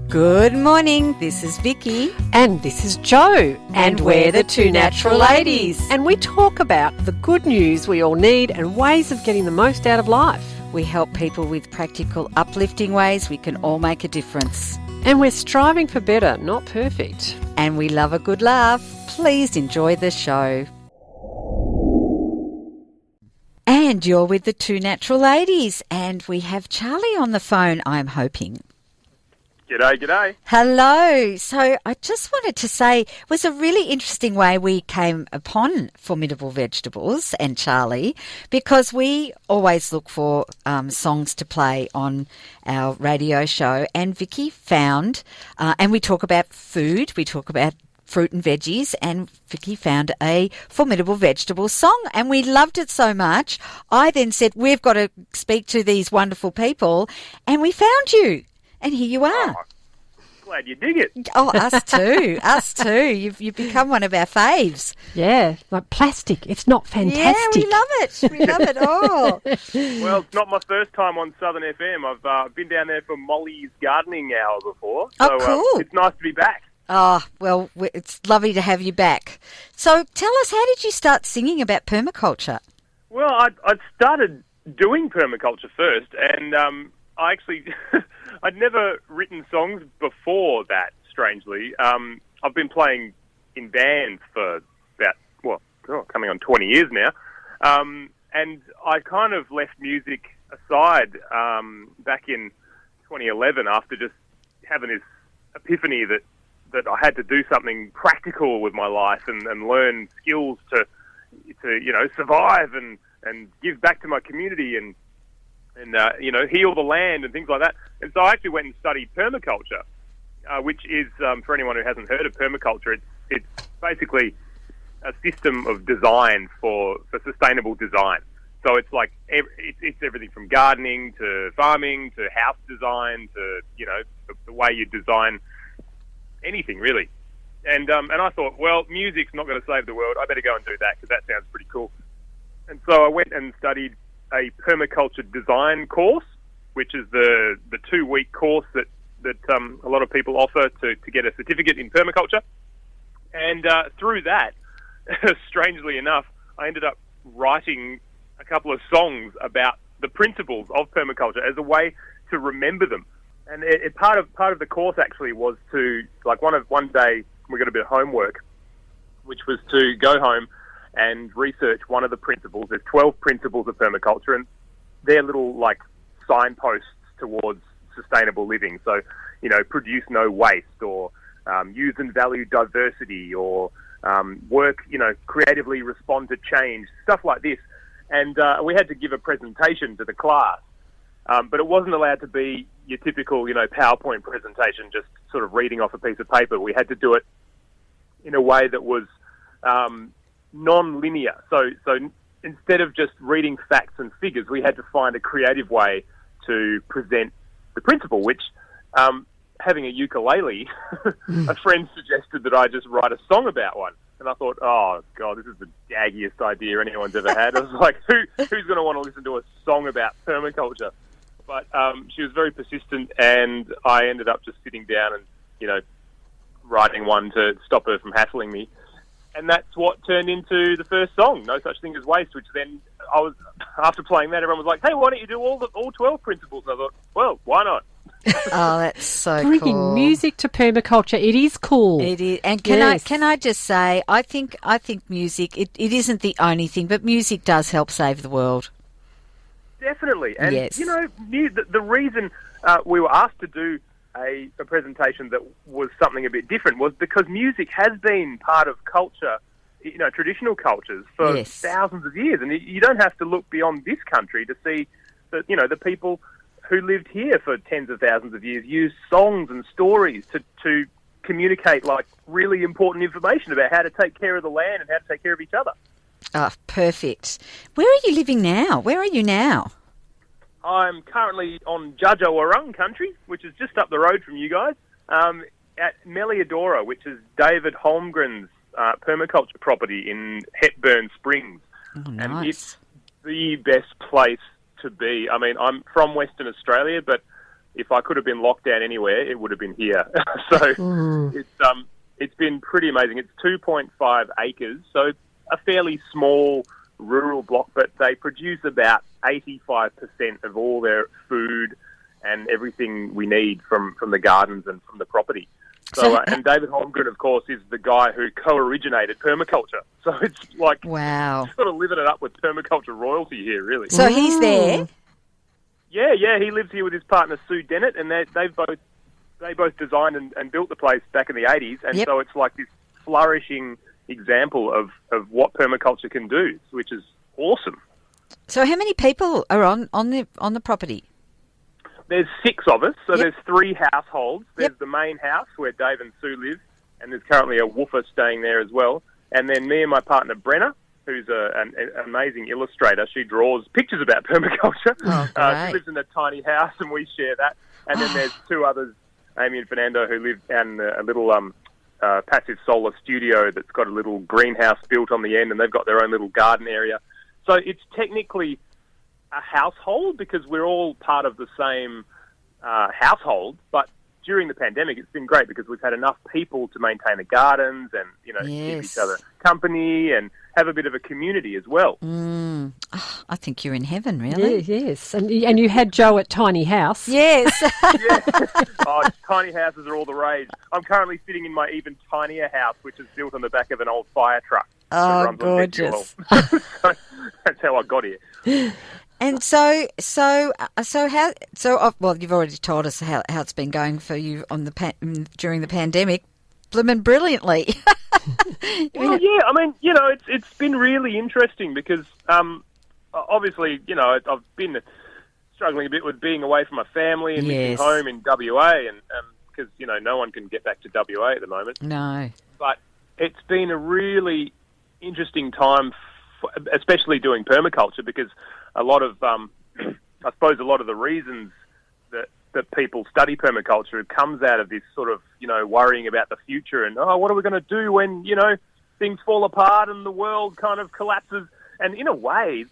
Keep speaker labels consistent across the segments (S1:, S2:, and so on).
S1: Good morning, this is Vicky.
S2: And this is Jo.
S1: And we're the Two Natural Ladies.
S2: And we talk about the good news we all need and ways of getting the most out of life.
S1: We help people with practical, uplifting ways we can all make a difference.
S2: And we're striving for better, not perfect.
S1: And we love a good laugh. Please enjoy the show. And you're with the Two Natural Ladies. And we have Charlie on the phone, I'm hoping.
S3: G'day.
S1: Hello. So I just wanted to say it was a really interesting way we came upon Formidable Vegetables and Charlie, because we always look for songs to play on our radio show, and Vicky found, and we talk about food, we talk about fruit and veggies, and Vicky found a Formidable Vegetables song, and we loved it so much. I then said, we've got to speak to these wonderful people, and we found you. And here you are.
S3: Oh, glad you dig it.
S1: Oh, us too. Us too. You've become one of our faves.
S2: Yeah, like plastic. It's not fantastic.
S1: Yeah, we love it. We love it all.
S3: Well, it's not my first time on Southern FM. I've been down there for Molly's gardening hour before.
S1: So, cool.
S3: It's nice to be back.
S1: Oh, well, it's lovely to have you back. So tell us, how did you start singing about permaculture?
S3: Well, I'd started doing permaculture first, and I actually... I'd never written songs before that, strangely. I've been playing in bands for about, coming on 20 years now. And I kind of left music aside back in 2011 after just having this epiphany that I had to do something practical with my life and learn skills to survive and give back to my community and heal the land and things like that. And so I actually went and studied permaculture, which is, for anyone who hasn't heard of permaculture, it's basically a system of design for sustainable design. So it's like, it's everything from gardening to farming to house design to, the way you design anything, really. And I thought, well, music's not going to save the world. I better go and do that because that sounds pretty cool. And so I went and studied a permaculture design course, which is the 2-week course that a lot of people offer to get a certificate in permaculture. And through that, strangely enough, I ended up writing a couple of songs about the principles of permaculture as a way to remember them. And part of the course actually was to, like, one day we got a bit of homework, which was to go home and research one of the principles. There's 12 principles of permaculture, and they're little, like, signposts towards sustainable living. So, produce no waste, or use and value diversity, or work, creatively respond to change, stuff like this. And we had to give a presentation to the class, but it wasn't allowed to be your typical, PowerPoint presentation, just sort of reading off a piece of paper. We had to do it in a way that was non-linear. So instead of just reading facts and figures, we had to find a creative way to present the principle, which, having a ukulele, a friend suggested that I just write a song about one. And I thought, oh, God, this is the daggiest idea anyone's ever had. I was like, who's going to want to listen to a song about permaculture? But she was very persistent, and I ended up just sitting down and, writing one to stop her from hassling me. And that's what turned into the first song, No Such Thing as Waste, which then after playing that, everyone was like, hey, why don't you do all 12 principles? And I thought, well, why not?
S1: Oh, that's so
S2: Bringing
S1: cool.
S2: music to permaculture, it is cool.
S1: It is. And can I just say, I think music, it isn't the only thing, but music does help save the world.
S3: Definitely. And,
S1: yes.
S3: The reason we were asked to do a presentation that was something a bit different was because music has been part of culture, traditional cultures for thousands of years. And you don't have to look beyond this country to see that, the people who lived here for tens of thousands of years used songs and stories to communicate, like, really important information about how to take care of the land and how to take care of each other.
S1: Oh, perfect. Where are you living now? Where are you now?
S3: I'm currently on Judgewarung country, which is just up the road from you guys, at Melliodora, which is David Holograms' permaculture property in Hepburn Springs.
S1: Oh, nice.
S3: And it's the best place to be. I mean, I'm from Western Australia, but if I could have been locked down anywhere, it would have been here. So it's been pretty amazing. It's 2.5 acres, so a fairly small rural block, but they produce about 85% of all their food and everything we need from the gardens and from the property. So, and David Holograms, of course, is the guy who co-originated permaculture. So it's like,
S1: wow,
S3: sort of living it up with permaculture royalty here, really.
S1: So he's there?
S3: Yeah, he lives here with his partner Sue Dennett, and they both designed and built the place back in the 80s, and so it's like this flourishing example of what permaculture can do, which is awesome.
S1: So how many people are on the property?
S3: There's 6 of us, so there's 3 households. There's the main house where Dave and Sue live, and there's currently a woofer staying there as well. And then me and my partner Brenna, who's an amazing illustrator. She draws pictures about permaculture. She lives in a tiny house, and we share that. And then there's 2 others, Amy and Fernando, who live in a little passive solar studio that's got a little greenhouse built on the end, and they've got their own little garden area. So it's technically a household because we're all part of the same household, but during the pandemic it's been great because we've had enough people to maintain the gardens and keep each other company and have a bit of a community as well.
S1: Oh, I think you're in heaven, really.
S2: Yes, and you had Joe at Tiny House.
S1: Yes.
S3: Tiny houses are all the rage. I'm currently sitting in my even tinier house, which is built on the back of an old fire truck.
S1: Oh, gorgeous.
S3: So that's how I got here.
S1: And well, you've already told us how it's been going for you during the pandemic, blooming brilliantly.
S3: Well, yeah, I mean, it's been really interesting because obviously, I've been struggling a bit with being away from my family and missing home in WA, and because no one can get back to WA at the moment.
S1: No,
S3: but it's been a really interesting time, especially doing permaculture, because a lot of, I suppose, a lot of the reasons that people study permaculture comes out of this sort of, worrying about the future and, what are we going to do when, things fall apart and the world kind of collapses. And in a way,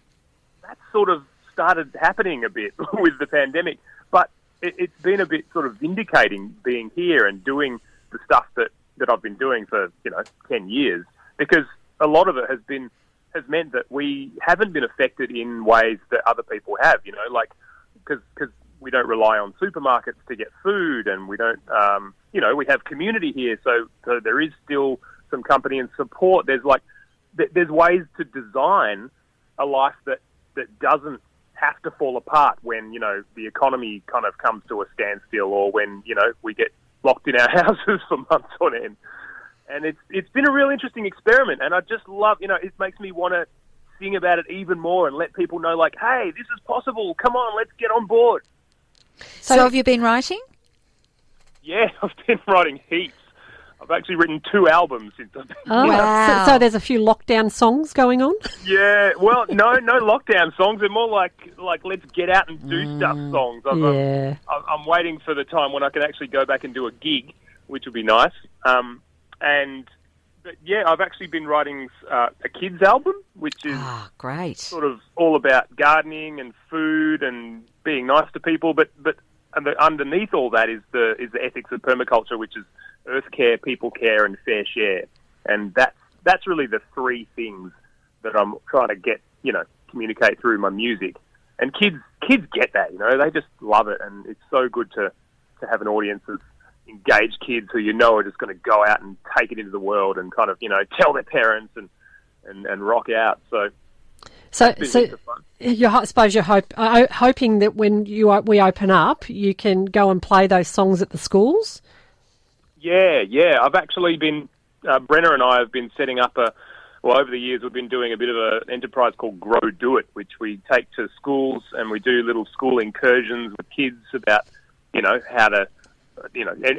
S3: that sort of started happening a bit with the pandemic. But it's been a bit sort of vindicating being here and doing the stuff that I've been doing for, 10 years, because a lot of it has meant that we haven't been affected in ways that other people have, because we don't rely on supermarkets to get food, and we don't, we have community here, so there is still some company and support. There's there's ways to design a life that doesn't have to fall apart when, the economy kind of comes to a standstill, or when, we get locked in our houses for months on end. And it's been a real interesting experiment, and I just love, it makes me want to sing about it even more and let people know, hey, this is possible. Come on, let's get on board.
S1: So have you been writing?
S3: Yeah, I've been writing heaps. I've actually written 2 albums since I've been here.
S1: Wow.
S2: So there's a few lockdown songs going on?
S3: Yeah, well, no lockdown songs. They're more like let's get out and do stuff songs. I'm waiting for the time when I can actually go back and do a gig, which would be nice. But I've actually been writing a kids album, which is
S1: great.
S3: Sort of all about gardening and food and being nice to people. But underneath all that is the ethics of permaculture, which is earth care, people care, and fair share. And that's really the 3 things that I'm trying to communicate through my music. And kids get that, they just love it, and it's so good to have an audience of engaged kids who are just going to go out and take it into the world and kind of tell their parents and rock out. So
S2: I suppose you're hoping that when we open up, you can go and play those songs at the schools. Yeah. I've actually been Brenna and I have been setting up over the years we've been doing a bit of an enterprise called Grow Do It, which we take to schools and we do little school incursions with kids about how to.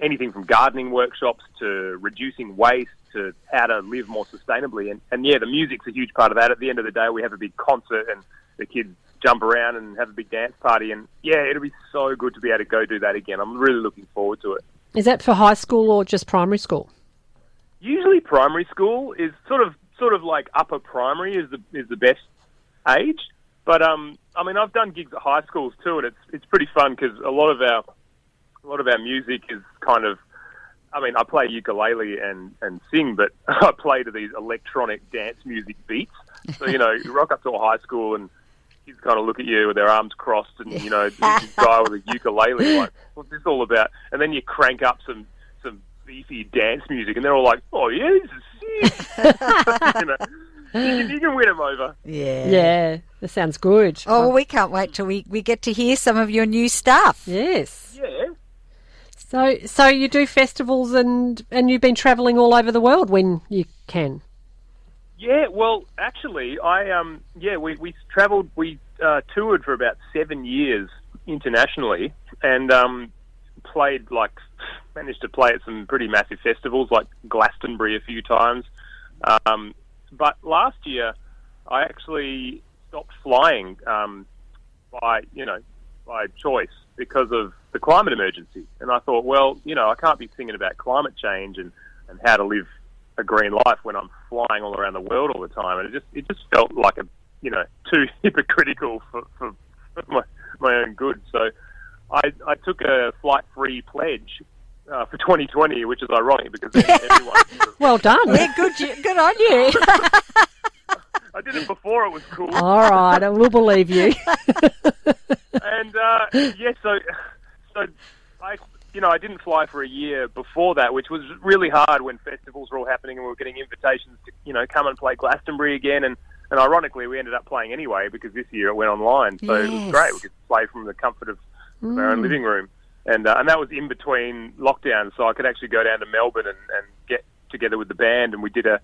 S2: Anything from gardening workshops to reducing waste to how to live more sustainably. And the music's a huge part of that. At the end of the day, we have a big concert and the kids jump around and have a big dance party. And, it'll be so good to be able to go do that again. I'm really looking forward to it. Is that for high school or just primary school?
S3: Usually primary school is sort of like upper primary is the best age. But, I've done gigs at high schools too, and it's pretty fun because a lot of our our music is kind of, I mean, I play ukulele and sing, but I play to these electronic dance music beats. So, you rock up to a high school and kids kind of look at you with their arms crossed and, this guy with a ukulele, like, what's this all about? And then you crank up some beefy dance music and they're all like, oh, yeah, this is sick. You can win them over.
S2: Yeah, that sounds good.
S1: Oh, well, we can't wait till we get to hear some of your new stuff.
S2: Yes.
S3: Yeah.
S2: So you do festivals and you've been travelling all over the world when you can.
S3: Yeah, well, actually, we travelled, we toured for about 7 years internationally and managed to play at some pretty massive festivals like Glastonbury a few times. But last year, I actually stopped flying by choice because of the climate emergency. And I thought, well, I can't be thinking about climate change and how to live a green life when I'm flying all around the world all the time. And it just felt like too hypocritical for my own good. So I took a flight-free pledge for 2020, which is ironic because everyone...
S2: Well done.
S1: Yeah, good on you.
S3: I did it before it was cool.
S2: All right, I will believe you.
S3: And, so I didn't fly for a year before that, which was really hard when festivals were all happening and we were getting invitations to, come and play Glastonbury again. And ironically, we ended up playing anyway because this year it went online. So It was great. We could play from the comfort of our own living room. And that was in between lockdowns, so I could actually go down to Melbourne and get together with the band, and we did our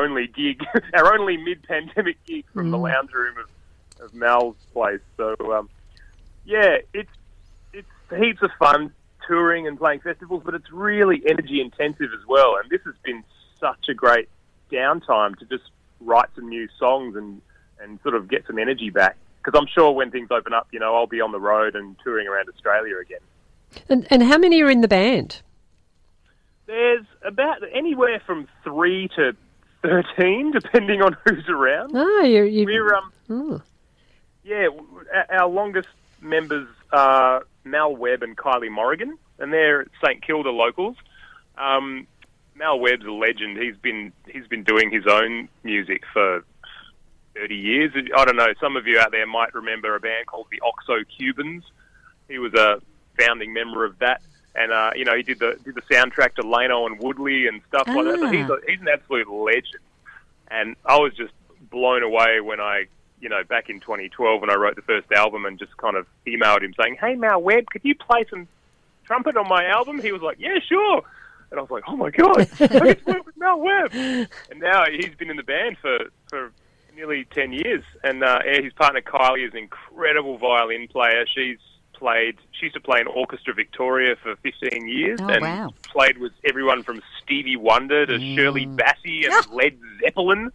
S3: only gig, our only mid-pandemic gig from the lounge room of Mal's place. So it's heaps of fun touring and playing festivals, but it's really energy intensive as well. And this has been such a great downtime to just write some new songs and sort of get some energy back. Because I'm sure when things open up, I'll be on the road and touring around Australia again.
S2: And how many are in the band?
S3: There's about anywhere from 3 to 13, depending on who's around.
S2: Oh,
S3: We're our longest members are Mal Webb and Kylie Morrigan, and they're St Kilda locals. Mal Webb's a legend. He's been doing his own music for 30 years. I don't know, some of you out there might remember a band called the Oxo Cubans. He was a founding member of that. And, he did the soundtrack to Lano and Woodley and stuff like that. So he's an absolute legend. And I was just blown away when I, back in 2012 when I wrote the first album and just kind of emailed him saying, hey, Mal Webb, could you play some trumpet on my album? He was like, yeah, sure. And I was like, oh, my God, I get to work with Mal Webb. And now he's been in the band for nearly 10 years. And his partner Kylie is an incredible violin player. She used to play in Orchestra Victoria for 15 years played with everyone from Stevie Wonder to Shirley Bassey and Led Zeppelin.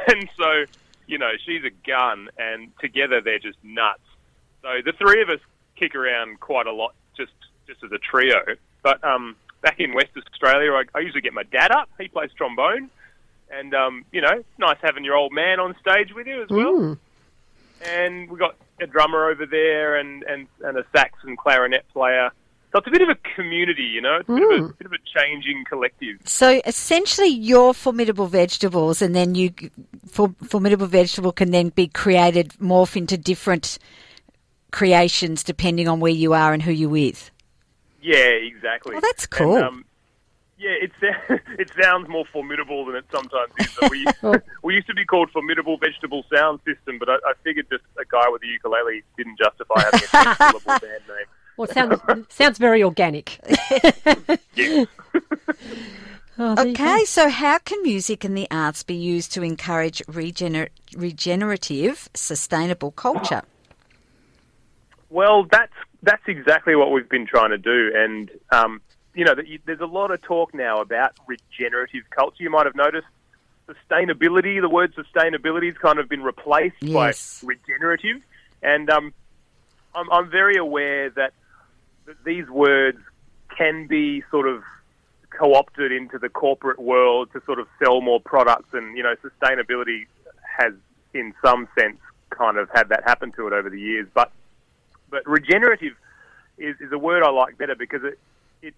S3: And so, she's a gun, and together they're just nuts. So the three of us kick around quite a lot just as a trio. But back in West Australia, I usually get my dad up. He plays trombone. And, nice having your old man on stage with you as well. And we got a drummer over there and a sax and clarinet player. So it's a bit of a community, It's a bit of a changing collective.
S1: So essentially you're Formidable Vegetables, and then Formidable Vegetable can then be created, morph into different creations depending on where you are and who you're with.
S3: Yeah, exactly.
S1: Oh, that's cool.
S3: And, it sounds more formidable than it sometimes is. We used to be called Formidable Vegetable Sound System, but I figured just a guy with a ukulele didn't justify having a 10-syllable band name.
S2: Well, it sounds very organic.
S3: Yeah.
S1: Okay, so how can music and the arts be used to encourage regenerative, sustainable culture?
S3: Well, that's exactly what we've been trying to do, and there's a lot of talk now about regenerative culture. You might have noticed sustainability. The word sustainability has kind of been replaced by regenerative, and I'm very aware that these words can be sort of co-opted into the corporate world to sort of sell more products, and sustainability has, in some sense, kind of had that happen to it over the years. But regenerative is a word I like better because it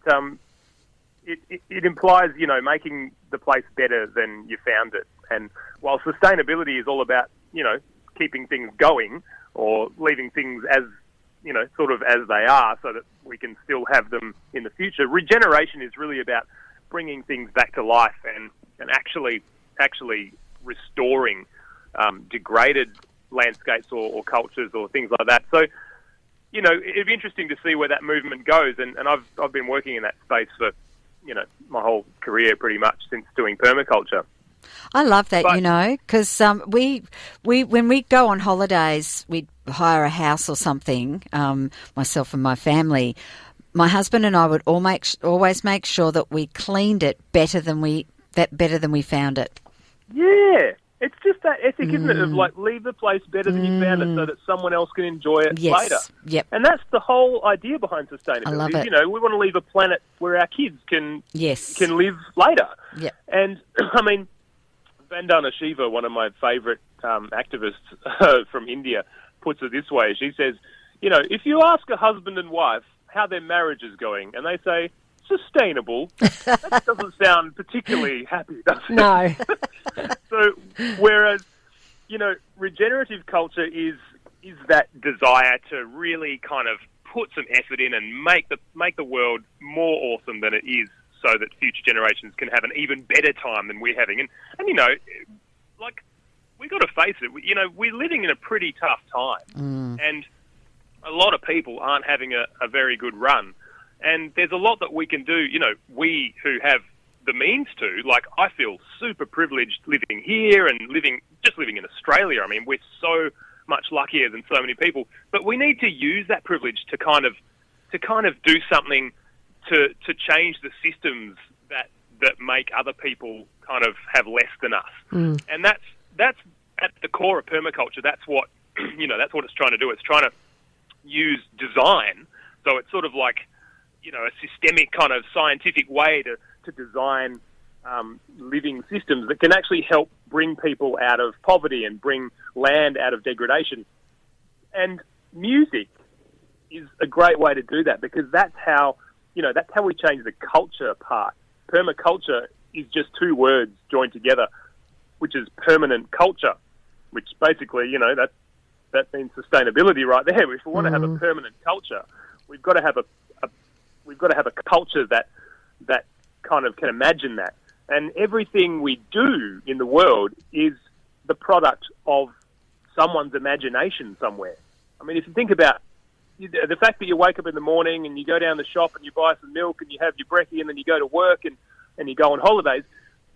S3: implies, making the place better than you found it. And while sustainability is all about, keeping things going or leaving things as, sort of as they are so that we can still have them in the future, regeneration is really about bringing things back to life and actually restoring degraded landscapes or cultures or things like that. So, it'd be interesting to see where that movement goes. And I've been working in that space for, my whole career pretty much since doing permaculture.
S1: I love that, because we when we go on holidays, we hire a house or something, myself and my family. My husband and I would always make sure that we cleaned it better than we found it.
S3: Yeah. It's just that ethic, isn't it, of leave the place better than you found it so that someone else can enjoy it later.
S1: Yep.
S3: And that's the whole idea behind sustainability.
S1: I love it.
S3: We want to leave a planet where our kids can live later.
S1: Yep.
S3: And, Vandana Shiva, one of my favourite activists from India, puts it this way. She says, if you ask a husband and wife how their marriage is going, and they say, sustainable, that doesn't sound particularly happy, does it?
S2: No.
S3: So, whereas, regenerative culture is that desire to really kind of put some effort in and make the world more awesome than it is so that future generations can have an even better time than we're having. And we got to face it, we're living in a pretty tough time. And a lot of people aren't having a very good run. And there's a lot that we can do, we who have the means to. Like, I feel super privileged living here and living in Australia. I mean, we're so much luckier than so many people. But we need to use that privilege to kind of do something to change the systems that make other people kind of have less than us. And that's at the core of permaculture. That's what that's what it's trying to do. It's trying to use design. So it's sort of like a systemic kind of scientific way to design living systems that can actually help bring people out of poverty and bring land out of degradation. And music is a great way to do that because that's how we change the culture part. Permaculture is just two words joined together, which is permanent culture, which basically, that means sustainability right there. If we want to have a permanent culture, we've got to have a culture that kind of can imagine that. And everything we do in the world is the product of someone's imagination somewhere. I mean, if you think about the fact that you wake up in the morning and you go down the shop and you buy some milk and you have your brekkie and then you go to work and you go on holidays,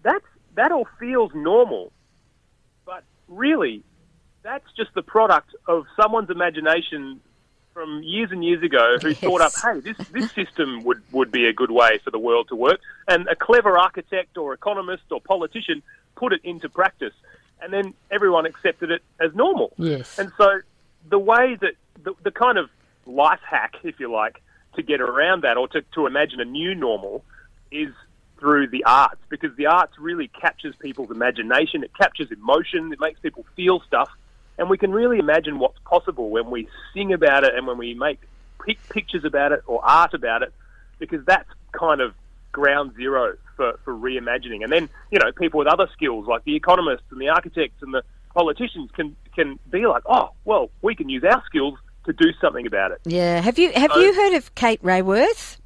S3: that all feels normal. But really, that's just the product of someone's imagination from years and years ago who thought up, hey, this system would be a good way for the world to work. And a clever architect or economist or politician put it into practice. And then everyone accepted it as normal.
S2: Yes.
S3: And so the way that the kind of life hack, if you like, to get around that or to imagine a new normal is through the arts, because the arts really captures people's imagination. It captures emotion. It makes people feel stuff. And we can really imagine what's possible when we sing about it and when we make pictures about it or art about it, because that's kind of ground zero for reimagining. And then, people with other skills like the economists and the architects and the politicians can be like, oh, well, we can use our skills to do something about it.
S1: Yeah. Have you heard of Kate Raworth?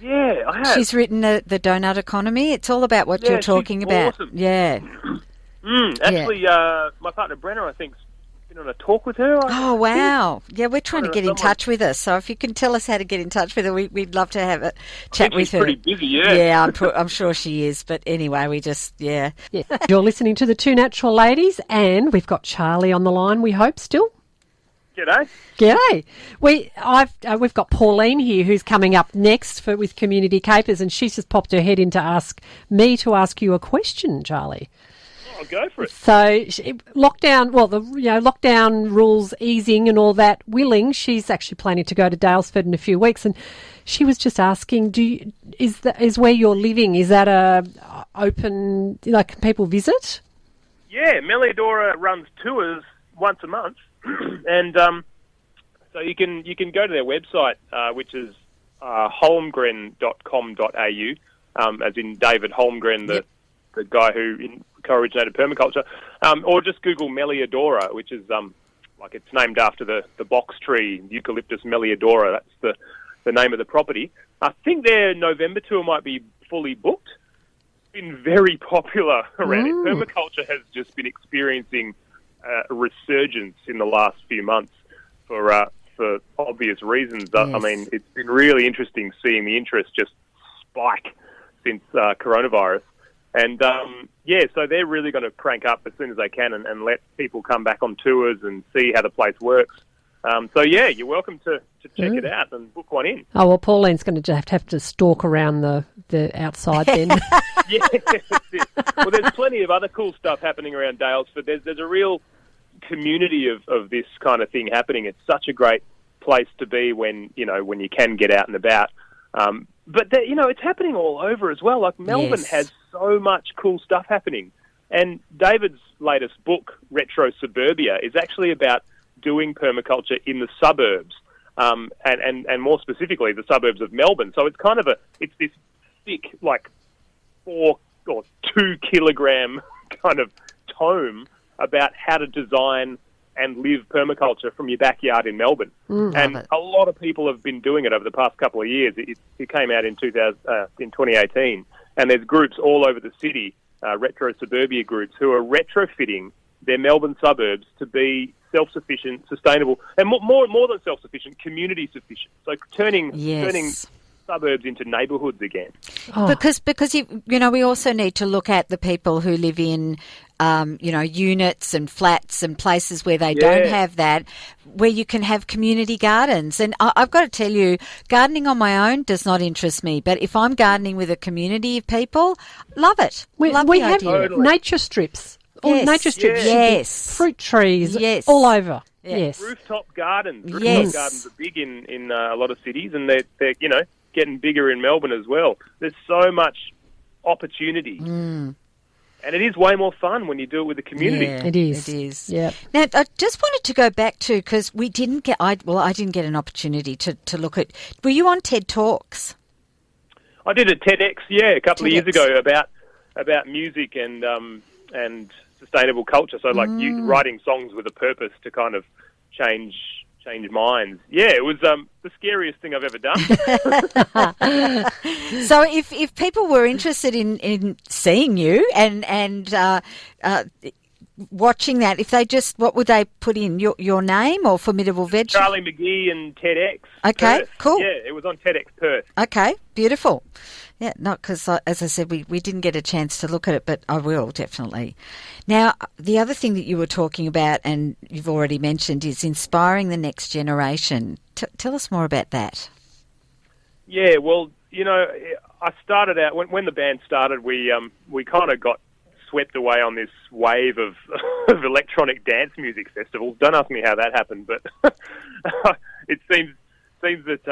S3: Yeah, I have.
S1: She's written the Donut Economy. It's all about what you're talking about.
S3: Awesome.
S1: Yeah.
S3: Actually, my partner Brenner, I think, has been on a talk with her.
S1: Oh, wow. Yeah, we're trying to get in touch with her. So if you can tell us how to get in touch with her, we'd love to have a chat with her.
S3: She's pretty busy, yeah.
S1: Yeah, I'm sure she is. But anyway, yeah.
S2: You're listening to The Two Natural Ladies, and we've got Charlie on the line, we hope, still.
S3: G'day.
S2: We've got Pauline here who's coming up next with Community Capers, and she's just popped her head in to ask you a question, Charlie.
S3: I'll go for it.
S2: So lockdown rules easing and all that willing, she's actually planning to go to Daylesford in a few weeks, and she was just asking, is where you're living, is that a open, can people visit?
S3: Yeah, Melliodora runs tours once a month, and So you can go to their website, which is holmgren.com.au, as in David Holmgren, the guy who co-originated permaculture, or just Google Melliodora, which is like it's named after the box tree, Eucalyptus melliodora. That's the name of the property. I think their November tour might be fully booked. It's been very popular around it. Permaculture has just been experiencing a resurgence in the last few months for obvious reasons. Yes. I mean, it's been really interesting seeing the interest just spike since coronavirus. And, so they're really going to crank up as soon as they can and let people come back on tours and see how the place works. You're welcome to check it out and book one in.
S2: Oh, well, Pauline's going to have to stalk around the outside then.
S3: Yeah, that's it. Well, there's plenty of other cool stuff happening around Daylesford. There's a real community of this kind of thing happening. It's such a great place to be when you can get out and about. But it's happening all over as well. Like Melbourne has so much cool stuff happening. And David's latest book, Retro Suburbia, is actually about doing permaculture in the suburbs, and more specifically the suburbs of Melbourne. So it's kind of it's this thick, like 4 or 2 kilogram kind of tome about how to design and live permaculture from your backyard in Melbourne. And a lot of people have been doing it over the past couple of years. It came out in 2018, and there's groups all over the city, retro suburbia groups, who are retrofitting their Melbourne suburbs to be self-sufficient, sustainable, and more than self-sufficient, community sufficient. So turning suburbs into neighbourhoods again.
S1: Oh. Because we also need to look at the people who live in units and flats and places where they don't have that, where you can have community gardens. And I've got to tell you, gardening on my own does not interest me. But if I'm gardening with a community of people, love it.
S2: We have nature strips. Nature strips, fruit trees, all over. Yes,
S3: rooftop gardens. Rooftop gardens are big in a lot of cities, and they're getting bigger in Melbourne as well. There's so much opportunity, and it is way more fun when you do it with the community.
S2: Yeah, it is. Yeah.
S1: Now, I just wanted to go back to, because we didn't get. I didn't get an opportunity to look at. Were you on TED Talks?
S3: I did a TEDx, a couple of years ago about music and sustainable culture. So like you writing songs with a purpose to kind of change minds. Yeah, it was the scariest thing I've ever done.
S1: So if people were interested in seeing you and watching that, if they what would they put in? Your name or Formidable Vegetables?
S3: Charlie Mgee and TEDx.
S1: Okay,
S3: Perth.
S1: cool.
S3: Yeah, it was on TEDx Perth.
S1: Okay, beautiful. Yeah, not because, as I said, we didn't get a chance to look at it, but I will, definitely. Now, the other thing that you were talking about, and you've already mentioned, is inspiring the next generation. Tell us more about that.
S3: Yeah, well, I started out, when the band started, we kind of got swept away on this wave of electronic dance music festivals. Don't ask me how that happened, but it seems that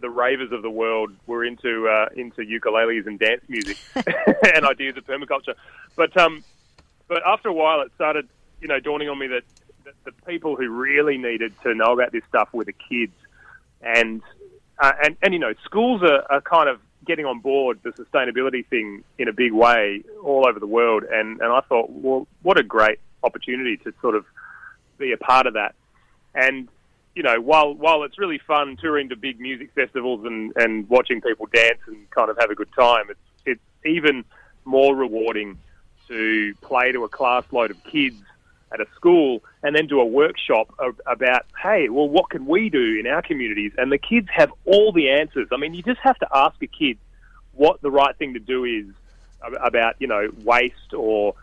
S3: the ravers of the world were into ukuleles and dance music and ideas of permaculture. But after a while, it started dawning on me that the people who really needed to know about this stuff were the kids, and schools are kind of getting on board the sustainability thing in a big way all over the world, and I thought, well, what a great opportunity to sort of be a part of that. And while it's really fun touring to big music festivals and watching people dance and kind of have a good time, it's even more rewarding to play to a class load of kids at a school and then do a workshop about, hey, well, what can we do in our communities? And the kids have all the answers. I mean, you just have to ask a kid what the right thing to do is about, waste or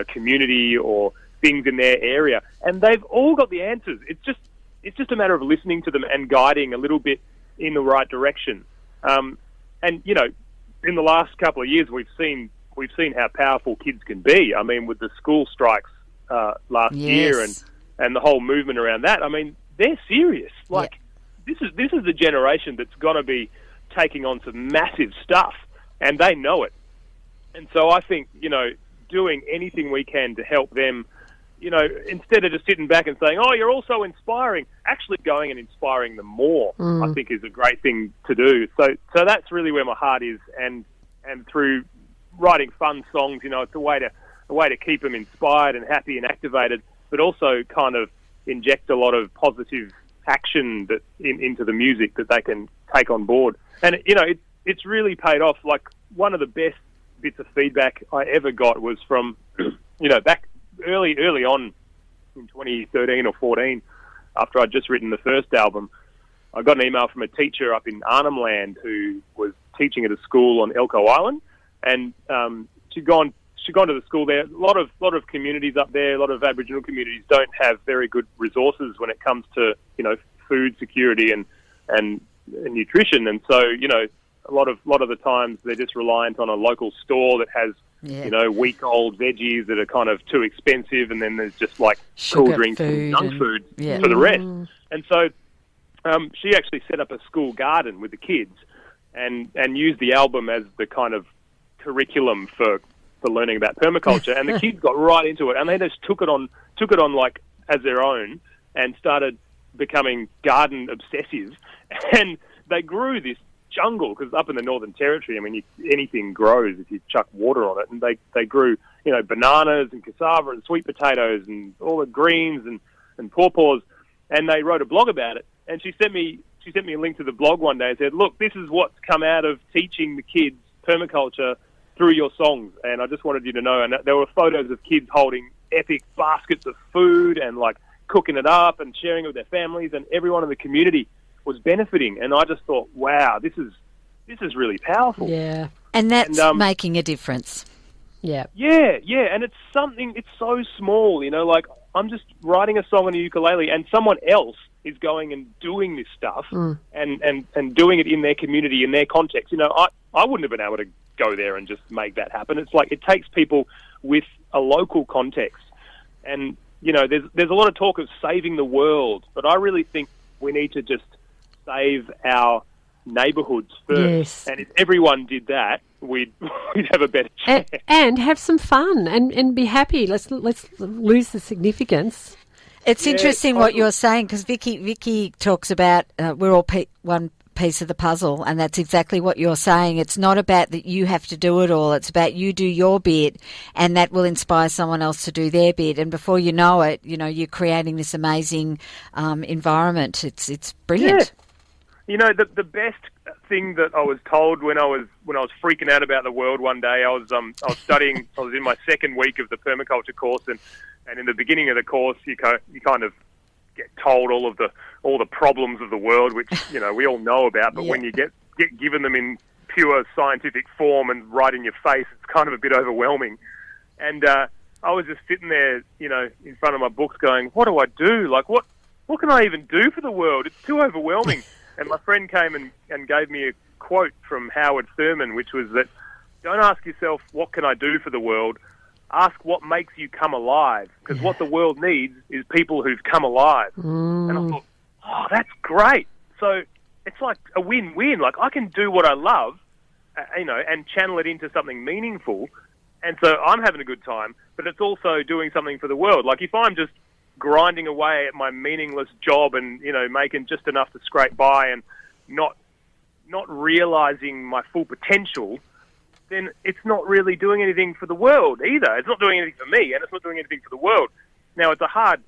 S3: community or things in their area. And they've all got the answers. It's just a matter of listening to them and guiding a little bit in the right direction. In the last couple of years, we've seen how powerful kids can be. I mean, with the school strikes last year and the whole movement around that, I mean, they're serious. This is the generation that's going to be taking on some massive stuff, and they know it. And so I think, doing anything we can to help them, instead of just sitting back and saying, "Oh, you're also inspiring," actually going and inspiring them more, I think is a great thing to do. So that's really where my heart is, and through writing fun songs, it's a way to keep them inspired and happy and activated, but also kind of inject a lot of positive action into the music that they can take on board. And it's really paid off. Like, one of the best bits of feedback I ever got was from back early on in 2013 or 14, after I'd just written the first album. I got an email from a teacher up in Arnhem Land who was teaching at a school on Elcho Island, and she'd gone to the school there. A lot of communities up there, a lot of Aboriginal communities don't have very good resources when it comes to food security and nutrition, and so a lot of the times they're just reliant on a local store that has week-old veggies that are kind of too expensive, and then there's just like cool drinks and junk food for the rest. And so she actually set up a school garden with the kids and used the album as the kind of curriculum for learning about permaculture. And the kids got right into it, and they just took it on like as their own and started becoming garden obsessive. And they grew this jungle, because up in the Northern Territory, I mean, anything grows if you chuck water on it. And they grew, bananas and cassava and sweet potatoes and all the greens and pawpaws. And they wrote a blog about it. And she sent me a link to the blog one day and said, "Look, this is what's come out of teaching the kids permaculture through your songs." And I just wanted you to know. And there were photos of kids holding epic baskets of food and like cooking it up and sharing it with their families, and everyone in the community was benefiting. And I just thought, wow, this is really powerful.
S1: Yeah. And that's making a difference. Yeah.
S3: Yeah. And it's so small, like I'm just writing a song on a ukulele and someone else is going and doing this stuff and doing it in their community, in their context. I wouldn't have been able to go there and just make that happen. It's like it takes people with a local context. And, there's a lot of talk of saving the world, but I really think we need to just save our neighbourhoods first.
S1: Yes.
S3: And if everyone did that, we'd have a better chance.
S2: And have some fun and be happy. Let's lose the significance.
S1: It's interesting what you're saying, because Vicky talks about we're all one piece of the puzzle, and that's exactly what you're saying. It's not about that you have to do it all. It's about you do your bit, and that will inspire someone else to do their bit. And before you know it, you're creating this amazing environment. It's brilliant.
S3: Yeah. The best thing that I was told when I was freaking out about the world one day, I was studying. I was in my second week of the permaculture course, and in the beginning of the course, you kind of get told all the problems of the world, which we all know about. But when you get given them in pure scientific form and right in your face, it's kind of a bit overwhelming. And I was just sitting there, in front of my books, going, "What do I do? Like, what can I even do for the world? It's too overwhelming." And my friend came and gave me a quote from Howard Thurman, which was that, "Don't ask yourself, what can I do for the world? Ask what makes you come alive, because what the world needs is people who've come alive." And I thought, oh, that's great. So it's like a win-win. Like, I can do what I love, and channel it into something meaningful. And so I'm having a good time, but it's also doing something for the world. Like, if I'm just grinding away at my meaningless job and, making just enough to scrape by and not realizing my full potential, then it's not really doing anything for the world either. It's not doing anything for me, and it's not doing anything for the world. Now, it's a hard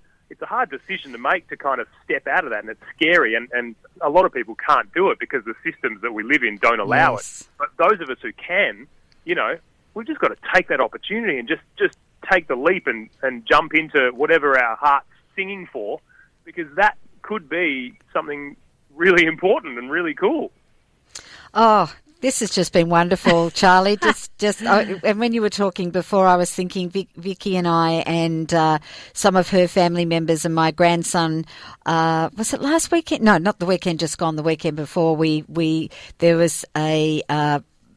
S3: decision to make, to kind of step out of that, and it's scary, and a lot of people can't do it because the systems that we live in don't allow it. But those of us who can, we've just got to take that opportunity and just take the leap and jump into whatever our heart's singing for, because that could be something really important and really cool.
S1: Oh, this has just been wonderful, Charlie. And when you were talking before, I was thinking Vicky and I and some of her family members and my grandson. Was it last weekend? No, not the weekend just gone. The weekend before, there was a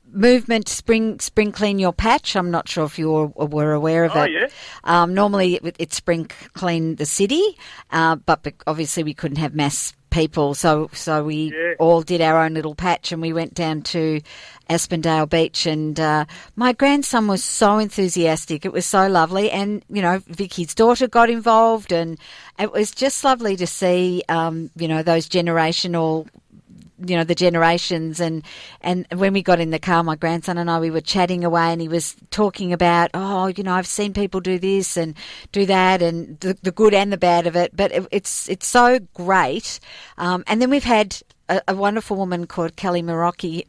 S1: movement, spring clean your patch. I'm not sure if you were aware of it.
S3: Yeah.
S1: Normally it's spring clean the city, but obviously we couldn't have mass people. So we all did our own little patch, and we went down to Aspendale Beach, and my grandson was so enthusiastic. It was so lovely, and Vicky's daughter got involved, and it was just lovely to see those generational, the generations, and when we got in the car, my grandson and I, we were chatting away, and he was talking about, I've seen people do this and do that, and the good and the bad of it, but it's so great. And then we've had a wonderful woman called Kelly Mgee,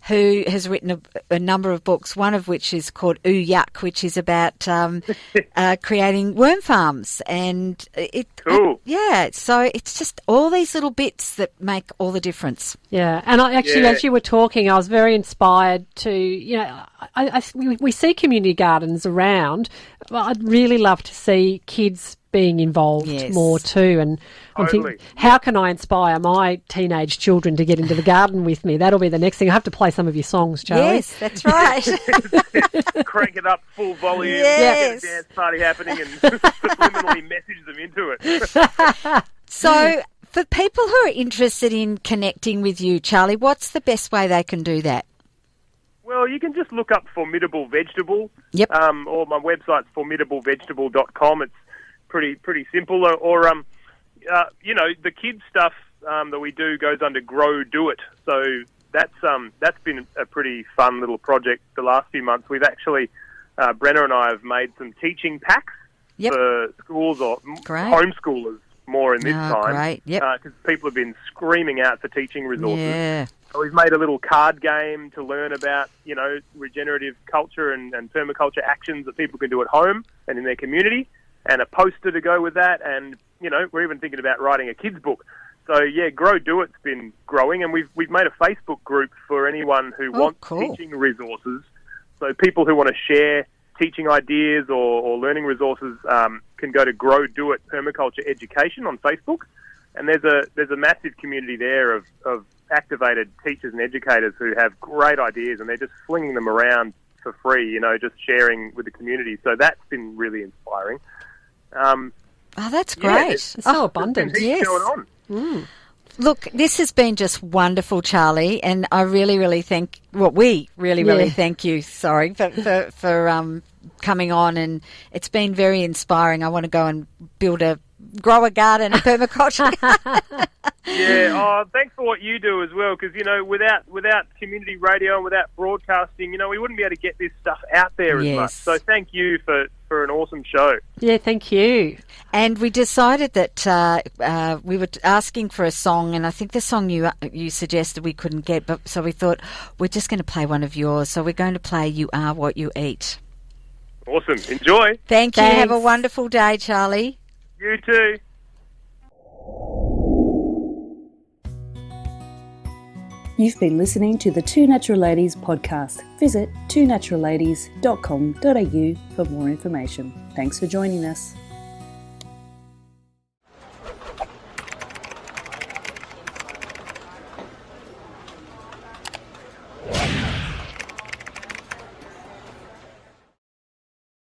S1: who has written a number of books, one of which is called Ooh Yuck, which is about creating worm farms. And
S2: cool.
S1: So it's just all these little bits that make all the difference.
S2: Yeah, and I actually, as you were talking, I was very inspired to, we see community gardens around. I'd really love to see kids being involved more too, and I'm thinking, how can I inspire my teenage children to get into the garden with me? That'll be the next thing. I have to play some of your songs, Charlie.
S1: Yes, that's right.
S3: Crank it up full volume,
S1: yes.
S3: Get a dance party happening, and subliminally message them into it.
S1: So, for people who are interested in connecting with you, Charlie, what's the best way they can do that?
S3: Well, you can just look up Formidable Vegetables.
S1: Yep.
S3: Or my website's formidablevegetable.com. It's pretty simple. Or the kids stuff that we do goes under Grow Do It. So that's been a pretty fun little project the last few months. We've actually Brenna and I have made some teaching packs for schools or homeschoolers more in this time.
S1: Great. Yep.
S3: Because people have been screaming out for teaching resources.
S1: Yeah.
S3: So we've made a little card game to learn about, regenerative culture and permaculture actions that people can do at home and in their community, and a poster to go with that. And, we're even thinking about writing a kids book. So, Grow Do It's been growing, and we've made a Facebook group for anyone who wants teaching resources. So people who want to share teaching ideas or learning resources can go to Grow Do It Permaculture Education on Facebook. And there's a massive community there of activated teachers and educators who have great ideas, and they're just flinging them around for free, just sharing with the community. So that's been really inspiring.
S1: That's great.
S2: It's so abundant.
S3: Yes. Going on.
S1: Look, this has been just wonderful, Charlie, and I really, really we really thank you, for coming on, and it's been very inspiring. I want to go and grow a garden and permaculture.
S3: Thanks for what you do as well, because, without community radio and without broadcasting, we wouldn't be able to get this stuff out there as much. So thank you for an awesome show.
S2: Yeah, thank you.
S1: And we decided that we were asking for a song, and I think the song you suggested we couldn't get, but so we thought we're just going to play one of yours. So we're going to play You Are What You Eat.
S3: Awesome. Enjoy.
S1: Thank you. Have a wonderful day, Charlie.
S3: You too.
S4: You've been listening to the Two Natural Ladies podcast. Visit twonaturalladies.com.au for more information. Thanks for joining us.